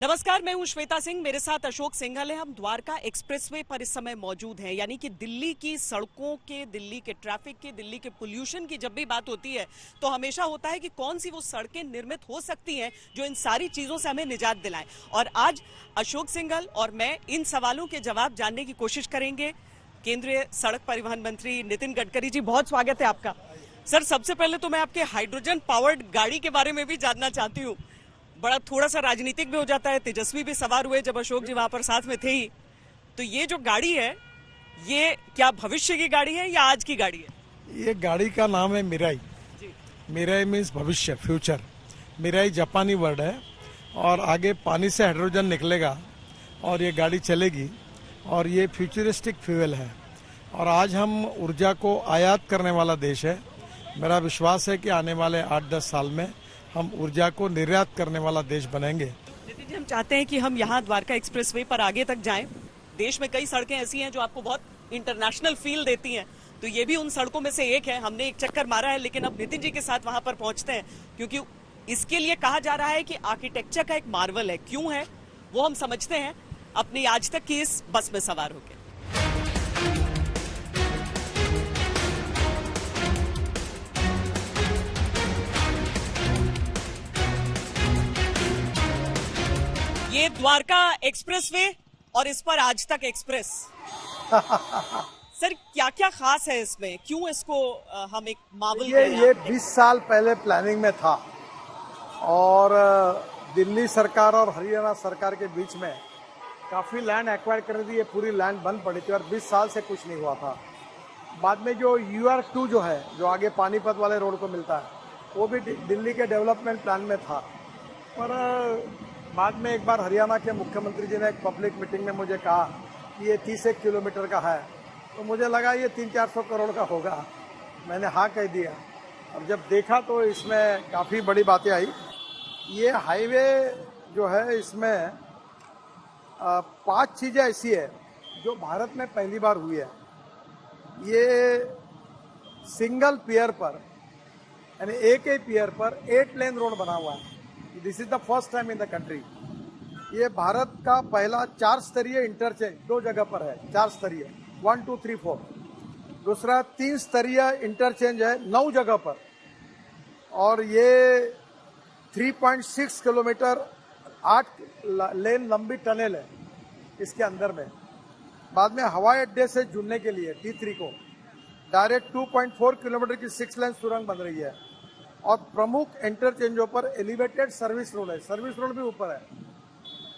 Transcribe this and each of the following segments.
नमस्कार, मैं हूं श्वेता सिंह। मेरे साथ अशोक सिंघल है। हम द्वारका एक्सप्रेसवे पर इस समय मौजूद हैं। यानी कि दिल्ली की सड़कों के, दिल्ली के ट्रैफिक के, दिल्ली के पोल्यूशन की जब भी बात होती है तो हमेशा होता है कि कौन सी वो सड़कें निर्मित हो सकती हैं जो इन सारी चीजों से हमें निजात दिलाएं। और आज अशोक सिंघल और मैं इन सवालों के जवाब जानने की कोशिश करेंगे। केंद्रीय सड़क परिवहन मंत्री नितिन गडकरी जी, बहुत स्वागत है आपका। सर, सबसे पहले तो मैं आपके हाइड्रोजन पावर्ड गाड़ी के बारे में भी जानना चाहती हूँ। बड़ा थोड़ा सा राजनीतिक भी हो जाता है। तेजस्वी भी सवार हुए जब अशोक जी वहां पर साथ में थे ही। तो ये जो गाड़ी है, ये क्या भविष्य की गाड़ी है या आज की गाड़ी है? ये गाड़ी का नाम है मिराई। मिराई मीन्स भविष्य, फ्यूचर। मिराई जापानी वर्ड है और आगे पानी से हाइड्रोजन निकलेगा और ये गाड़ी चलेगी और ये फ्यूचरिस्टिक फ्यूल है। और आज हम ऊर्जा को आयात करने वाला देश है। मेरा विश्वास है कि आने वाले 8-10 साल में हम ऊर्जा को निर्यात करने वाला देश बनेंगे। नितिन जी, हम चाहते हैं कि हम यहाँ द्वारका एक्सप्रेसवे पर आगे तक जाएं। देश में कई सड़कें ऐसी हैं जो आपको बहुत इंटरनेशनल फील देती हैं, तो ये भी उन सड़कों में से एक है। हमने एक चक्कर मारा है, लेकिन अब नितिन जी के साथ वहां पर पहुंचते हैं, क्योंकि इसके लिए कहा जा रहा है कि आर्किटेक्चर का एक मार्वल है। क्यों है वो हम समझते हैं अपनी आज तक की इस बस में सवार होकर। ये द्वारका एक्सप्रेसवे और इस पर आज तक एक्सप्रेस। सर, क्या क्या खास है इसमें? क्यों इसको हम एक मावल ये 20 साल पहले प्लानिंग में था और दिल्ली सरकार और हरियाणा सरकार के बीच में काफी लैंड एक्वायर कर दी। ये पूरी लैंड बंद पड़ी थी और 20 साल से कुछ नहीं हुआ था। बाद में जो UR2 जो है, जो आगे पानीपत वाले रोड को मिलता है, वो भी दिल्ली के डेवलपमेंट प्लान में था। पर बाद में एक बार हरियाणा के मुख्यमंत्री जी ने एक पब्लिक मीटिंग में मुझे कहा कि ये 30 किलोमीटर का है, तो मुझे लगा ये 300-400 करोड़ का होगा। मैंने हाँ कह दिया। अब जब देखा तो इसमें काफ़ी बड़ी बातें आई। ये हाईवे जो है, इसमें 5 चीज़ें ऐसी है जो भारत में पहली बार हुई है। ये सिंगल पियर पर, यानी एक ही पियर पर 8 लेन रोड बना हुआ है। This is the first time in the country. ये भारत का पहला 4 स्तरीय इंटरचेंज 2 जगह पर है। 4 स्तरीय, 1 2 3 4। दूसरा 3 स्तरीय इंटरचेंज है 9 जगह पर। और ये 3.6 किलोमीटर 8 लेन लंबी टनल है इसके अंदर में। बाद में हवाई अड्डे से जुड़ने के लिए T3 को डायरेक्ट 2.4 किलोमीटर की 6 लेन सुरंग बन रही है। और प्रमुख इंटरचेंजों पर एलिवेटेड सर्विस रोड है। सर्विस रोड भी ऊपर है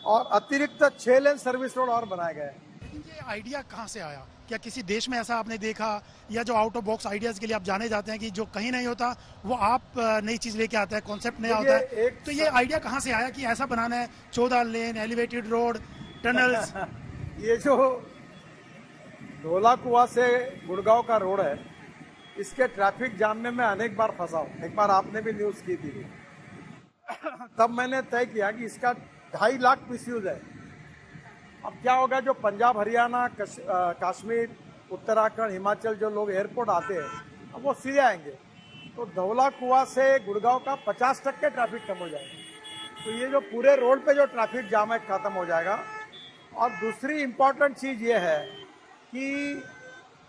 और अतिरिक्त 6 लेन सर्विस रोड और बनाए गए हैं। ये आइडिया कहाँ से आया? क्या किसी देश में ऐसा आपने देखा, या जो आउट ऑफ बॉक्स आइडियाज के लिए आप जाने जाते हैं कि जो कहीं नहीं होता वो आप नई चीज लेके आते हैं, कॉन्सेप्ट नया होता है, तो ये आइडिया कहाँ से आया कि ऐसा बनाना है? 14 लेन एलिवेटेड रोड, टनल्स। ये जो धोला कुआं से गुड़गांव का रोड है, इसके ट्रैफिक जाम में मैं अनेक बार फंसा हूं। एक बार आपने भी न्यूज की थी। तब मैंने तय किया कि इसका 2.5 लाख मिसयूज है। अब क्या होगा, जो पंजाब, हरियाणा, कश्मीर, उत्तराखंड, हिमाचल जो लोग एयरपोर्ट आते हैं, अब वो सीधे आएंगे, तो धौला कुआं से गुड़गांव का 50% ट्रैफिक कम हो जाएगा। तो ये जो पूरे रोड पे जो ट्रैफिक जाम है खत्म हो जाएगा। और दूसरी इंपॉर्टेंट चीज ये है कि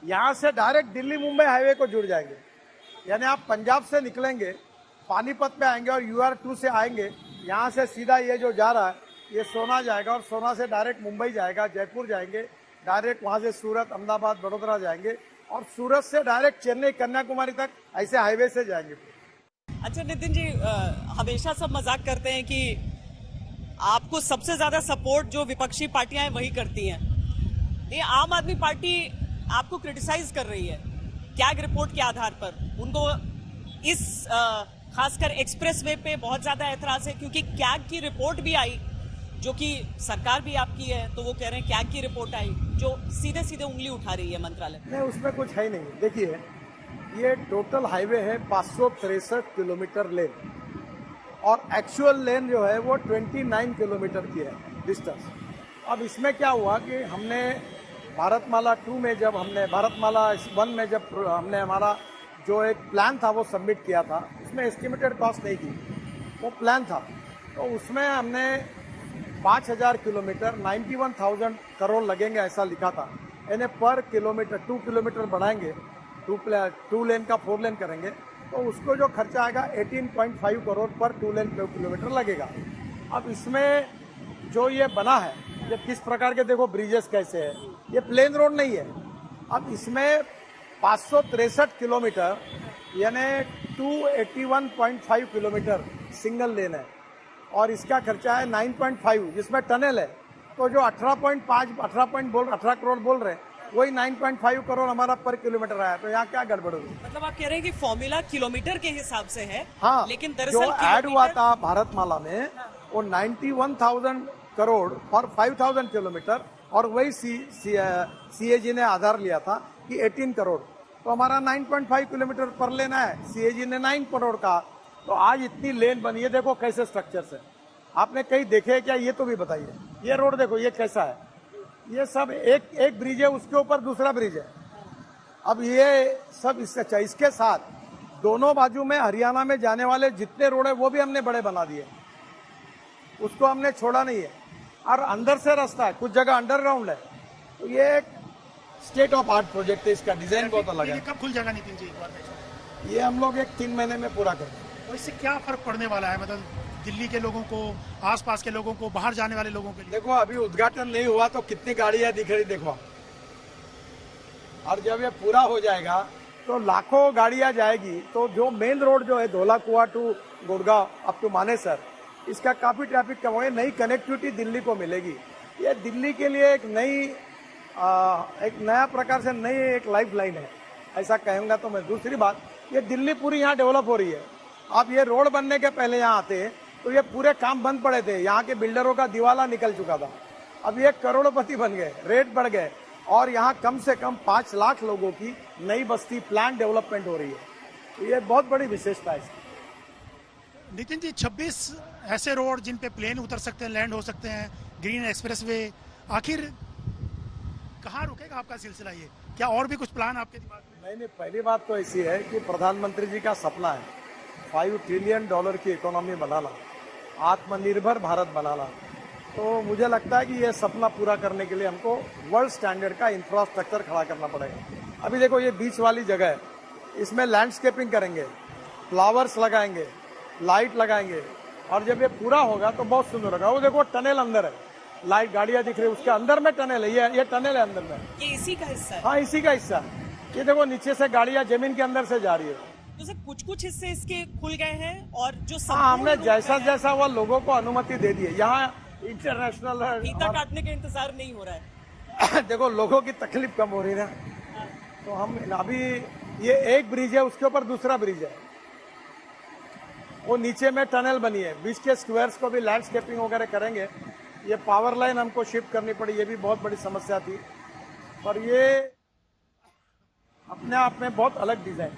यहाँ से डायरेक्ट दिल्ली मुंबई हाईवे को जुड़ जाएंगे। यानी आप पंजाब से निकलेंगे, पानीपत में आएंगे और UR2 से आएंगे, यहाँ से सीधा ये जो जा रहा है ये सोना जाएगा और सोना से डायरेक्ट मुंबई जाएगा, जयपुर जाएंगे, डायरेक्ट वहाँ से सूरत, अहमदाबाद, बड़ोदरा जाएंगे और सूरत से डायरेक्ट चेन्नई, कन्याकुमारी तक ऐसे हाईवे से जाएंगे। अच्छा नितिन जी, हमेशा सब मजाक करते हैं कि आपको सबसे ज्यादा सपोर्ट जो विपक्षी पार्टियां हैं वही करती हैं। ये आम आदमी पार्टी आपको क्रिटिसाइज कर रही है कैग रिपोर्ट के आधार पर। उनको इस खासकर एक्सप्रेसवे पे बहुत ज्यादा ऐतराज है, क्योंकि कैग की रिपोर्ट भी आई, जो कि सरकार भी आपकी है, तो वो कह रहे हैं कैग की रिपोर्ट आई जो सीधे सीधे उंगली उठा रही है मंत्रालय। नहीं, उसमें कुछ है ही नहीं। देखिए, ये टोटल हाईवे है 563 किलोमीटर लेन और एक्चुअल लेन जो है वो 29 किलोमीटर की है डिस्टेंस। अब इसमें क्या हुआ कि हमने भारतमाला 2 में जब हमने भारतमाला 1 में जब हमने हमारा जो एक प्लान था वो सबमिट किया था, उसमें एस्टिमेटेड कॉस्ट नहीं थी, वो प्लान था। तो उसमें हमने 5,000 किलोमीटर 91,000 करोड़ लगेंगे ऐसा लिखा था। यानी पर किलोमीटर 2 किलोमीटर बढ़ाएंगे, 2 लेन का 4 लेन करेंगे तो उसको जो खर्चा आएगा 18.5 करोड़ पर 2 लेन पर किलोमीटर लगेगा। अब इसमें जो ये बना है, ये किस प्रकार के देखो ब्रिजेस कैसे है, ये प्लेन रोड नहीं है। अब इसमें 563 किलोमीटर यानी 281.5 किलोमीटर सिंगल लेन है और इसका खर्चा है 9.5, जिसमें टनल है। तो जो 18 करोड़ बोल रहे हैं वही 9.5 करोड़ हमारा पर किलोमीटर आया। तो यहाँ क्या गड़बड़ होगी? मतलब आप कह रहे हैं कि फॉर्मूला किलोमीटर के हिसाब से है। हाँ, लेकिन जो दरअसल ऐड हुआ था भारतमाला में वो 91,000 करोड़ फॉर 5,000 किलोमीटर और वही सीएजी ने आधार लिया था कि 18 करोड़। तो हमारा 9.5 किलोमीटर पर लेना है, सीएजी ने 9 करोड़ का। तो आज इतनी लेन बनी है, देखो कैसे स्ट्रक्चर है। आपने कहीं देखे क्या? ये तो भी बताइए। ये रोड देखो ये कैसा है, ये सब एक ब्रिज है, उसके ऊपर दूसरा ब्रिज है। अब ये सब इसके साथ दोनों बाजू में हरियाणा में जाने वाले जितने रोड है वो भी हमने बड़े बना दिए, उसको हमने छोड़ा नहीं है। और अंदर से रास्ता है, कुछ जगह अंडरग्राउंड है। तो ये एक स्टेट ऑफ आर्ट प्रोजेक्ट है, इसका डिजाइन बहुत अलग है। कब खुल जाएगा नितिन जी एक बार? ये हम लोग 3 महीने में पूरा करेंगे। और इससे क्या फर्क पड़ने वाला है, मतलब दिल्ली के लोगों को, आसपास के लोगों को, बाहर जाने वाले लोगों के लिए? देखो अभी उद्घाटन नहीं हुआ तो कितनी गाड़ियां दिख रही देखो, और जब ये पूरा हो जाएगा तो लाखों गाड़ियां जाएगी। तो जो मेन रोड जो है Dhaulakuan to Gurgaon up to Manesar, इसका काफी ट्रैफिक कम होगा, नई कनेक्टिविटी दिल्ली को मिलेगी। ये दिल्ली के लिए एक नया प्रकार से नई एक लाइफ लाइन है, ऐसा कहूंगा तो मैं। दूसरी बात, ये दिल्ली पूरी यहाँ डेवलप हो रही है। आप ये रोड बनने के पहले यहाँ आते तो ये पूरे काम बंद पड़े थे, यहाँ के बिल्डरों का दिवाला निकल चुका था। अब ये करोड़पति बन गए, रेट बढ़ गए और यहाँ कम से कम 5 लाख लोगों की नई बस्ती प्लान डेवलपमेंट हो रही है। तो ये बहुत बड़ी विशेषता है इसकी। नितिन जी, 26 ऐसे रोड जिन पे प्लेन उतर सकते हैं, लैंड हो सकते हैं, ग्रीन एक्सप्रेसवे, आखिर कहाँ रुकेगा आपका सिलसिला? ये क्या और भी कुछ प्लान आपके दिमाग में? नहीं, पहली बात तो ऐसी है कि प्रधानमंत्री जी का सपना है $5 ट्रिलियन की इकोनॉमी बनाना, आत्मनिर्भर भारत बनाना। तो मुझे लगता है कि ये सपना पूरा करने के लिए हमको वर्ल्ड स्टैंडर्ड का इंफ्रास्ट्रक्चर खड़ा करना पड़ेगा। अभी देखो ये बीच वाली जगह है, इसमें लैंडस्केपिंग करेंगे, फ्लावर्स लगाएंगे, लाइट लगाएंगे और जब ये पूरा होगा तो बहुत सुंदर होगा। वो देखो टनल अंदर है, लाइट गाड़ियां दिख रही है, उसके अंदर में टनल है। ये टनल है अंदर में, ये इसी का हिस्सा है। हाँ इसी का हिस्सा। ये देखो नीचे से गाड़ियां जमीन के अंदर से जा रही है। तो सर कुछ हिस्से इसके खुल गए हैं और जो हाँ, हमने जैसा हुआ लोगों को अनुमति दे दी है। यहाँ इंटरनेशनल फीता काटने का इंतजार नहीं हो रहा है। देखो लोगों की तकलीफ कम हो रही है ना। तो हम अभी ये एक ब्रिज है, उसके ऊपर दूसरा ब्रिज है, वो नीचे में टनल बनी है। बीच के स्क्वायर्स को भी लैंडस्केपिंग वगैरह करेंगे। ये पावर लाइन हमको शिफ्ट करनी पड़ी, ये भी बहुत बड़ी समस्या थी। और ये अपने आप में बहुत अलग डिजाइन